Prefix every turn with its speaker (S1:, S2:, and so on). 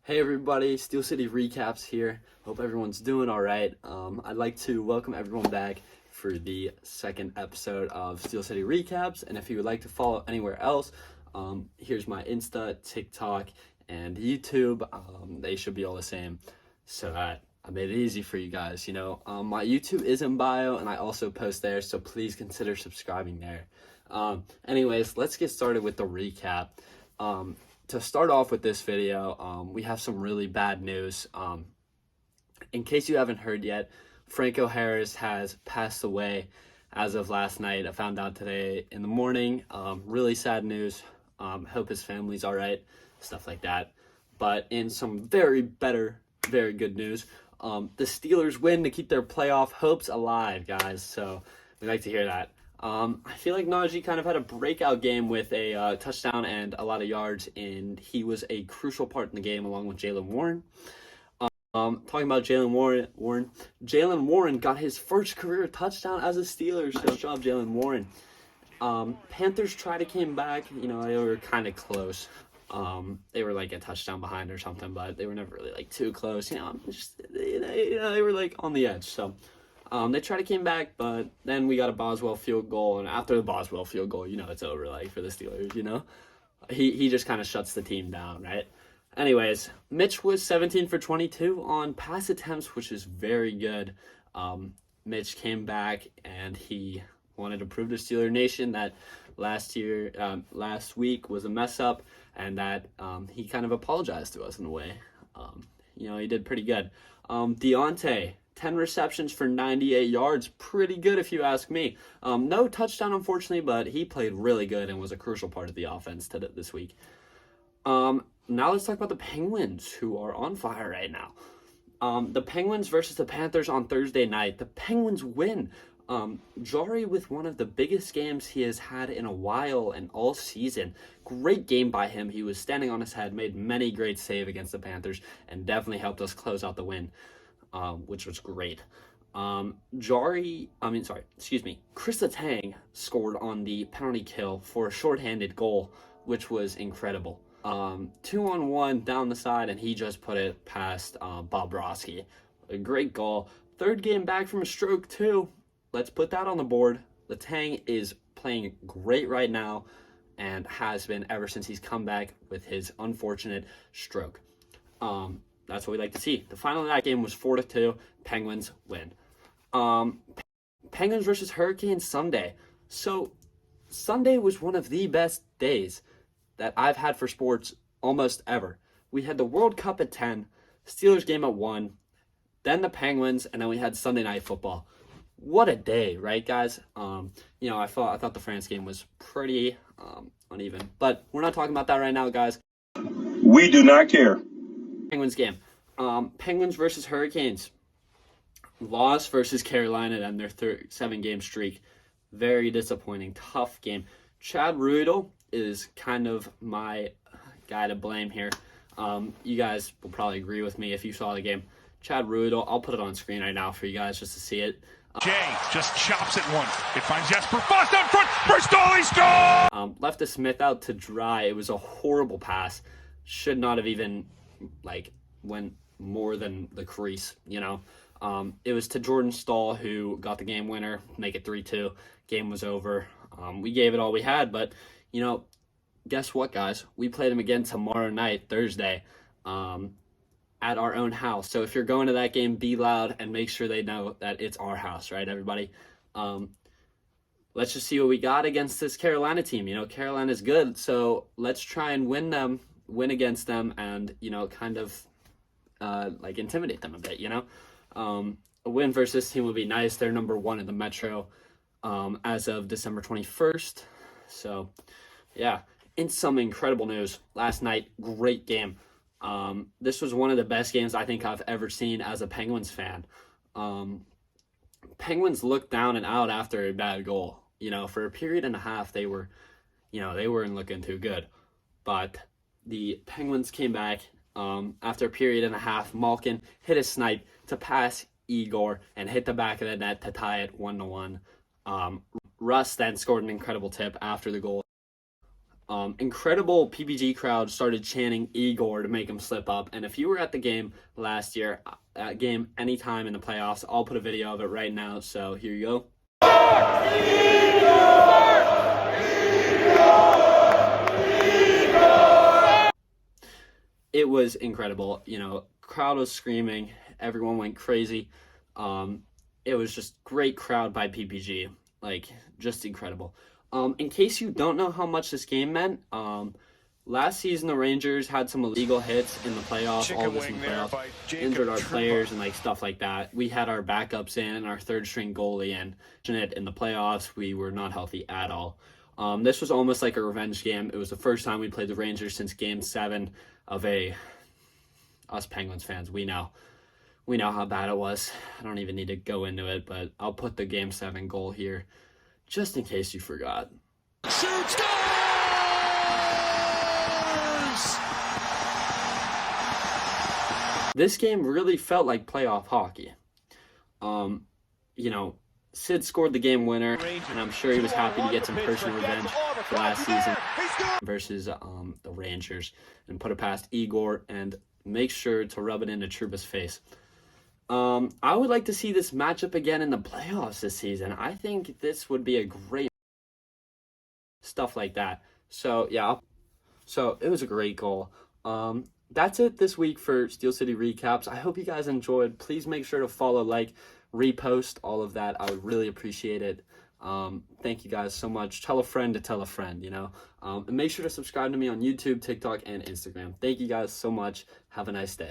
S1: Hey everybody, Steel City Recaps here. Hope everyone's doing all right. I'd like to welcome everyone back for the second episode of Steel City Recaps. And if you would like to follow anywhere else, here's my Insta, TikTok, and YouTube. They should be all the same, so that I made it easy for you guys. My YouTube is in bio, and I also post there, so please consider subscribing there. Anyways, let's get started with the recap. To start off with this video, we have some really bad news. In case you haven't heard yet, Franco Harris has passed away as of last night. I found out today in the morning. Really sad news. Hope his family's all right, stuff like that. But in some very good news, the Steelers win to keep their playoff hopes alive, guys. So we like to hear that. I feel like Najee kind of had a breakout game with a touchdown and a lot of yards, and he was a crucial part in the game along with Jaylen Warren. Talking about Jaylen Warren, Jaylen Warren got his first career touchdown as a Steeler. So good job, Jaylen Warren. Panthers tried to came back. They were kind of close. They were like a touchdown behind or something, but they were never really like too close. They were like on the edge. So. They tried to came back, but then we got a Boswell field goal, and after the Boswell field goal, it's over, like, for the Steelers, He just kind of shuts the team down, right? Anyways, Mitch was 17 for 22 on pass attempts, which is very good. Mitch came back, and he wanted to prove to Steeler Nation that last week was a mess up, and that he kind of apologized to us in a way. He did pretty good. Deontay, 10 receptions for 98 yards. Pretty good if you ask me. No touchdown, unfortunately, but he played really good and was a crucial part of the offense this week. Now let's talk about the Penguins, who are on fire right now. The Penguins versus the Panthers on Thursday night. The Penguins win. Jarry with one of the biggest games he has had in a while and all season. Great game by him. He was standing on his head, made many great saves against the Panthers, and definitely helped us close out the win. Which was great. Chris Letang scored on the penalty kill for a shorthanded goal, which was incredible. 2-on-1 down the side, and he just put it past Bobrovsky. A great goal. Third game back from a stroke, too. Let's put that on the board. Letang is playing great right now and has been ever since he's come back with his unfortunate stroke. That's what we like to see. The final of that game was 4-2. Penguins win. Penguins versus Hurricanes Sunday. So Sunday was one of the best days that I've had for sports almost ever. We had the World Cup at 10, Steelers game at 1, then the Penguins, and then we had Sunday Night Football. What a day, right, guys? I thought the France game was pretty uneven, but we're not talking about that right now, guys.
S2: We do not care.
S1: Penguins game. Penguins versus Hurricanes. Loss versus Carolina and their 7-game streak. Very disappointing. Tough game. Chad Ruhwedel is kind of my guy to blame here. You guys will probably agree with me if you saw the game. Chad Ruhwedel, I'll put it on screen right now for you guys just to see it.
S3: Jay just chops it one. It finds Jesper Fast out front. Bristoli scores!
S1: Left to Smith out to dry. It was a horrible pass. Should not have even went more than the crease, It was to Jordan Stahl who got the game winner, make it 3-2. Game was over. We gave it all we had, but, guess what, guys? We play them again tomorrow night, Thursday, at our own house. So if you're going to that game, be loud and make sure they know that it's our house, right, everybody? Let's just see what we got against this Carolina team. Carolina's good, so let's try and win against them and, kind of intimidate them a bit, A win versus this team would be nice. They're number 1 in the Metro as of December 21st. So, yeah. In some incredible news, last night, great game. This was one of the best games I think I've ever seen as a Penguins fan. Penguins looked down and out after a bad goal. For a period and a half, they weren't looking too good. But the Penguins came back after a period and a half. Malkin hit a snipe to pass Igor and hit the back of the net to tie it 1-1. Russ then scored an incredible tip after the goal. Incredible PPG crowd started chanting Igor to make him slip up. And if you were at the game last year, anytime in the playoffs, I'll put a video of it right now. So here you go. It was incredible. Crowd was screaming. Everyone went crazy. It was just great crowd by PPG. Just incredible. In case you don't know how much this game meant, last season the Rangers had some illegal hits in the playoffs, all of this in the playoffs, injured our players and stuff like that. We had our backups in and our third string goalie in the playoffs. We were not healthy at all. This was almost like a revenge game. It was the first time we played the Rangers since Game 7 of us Penguins fans. We know how bad it was. I don't even need to go into it, but I'll put the Game 7 goal here, just in case you forgot.
S3: Shoot, scores!
S1: This game really felt like playoff hockey. Sid scored the game winner, and I'm sure he was happy to get some personal revenge for last season versus the Rangers, and put it past Igor and make sure to rub it into Trouba's face. I would like to see this matchup again in the playoffs this season. I think this would be a great stuff like that. So yeah, so it was a great goal. That's it this week for Steel City Recaps. I hope you guys enjoyed. Please make sure to follow, repost, all of that. I would really appreciate it. Thank you guys so much. Tell a friend to tell a friend, and make sure to subscribe to me on YouTube, TikTok, and Instagram. Thank you guys so much. Have a nice day.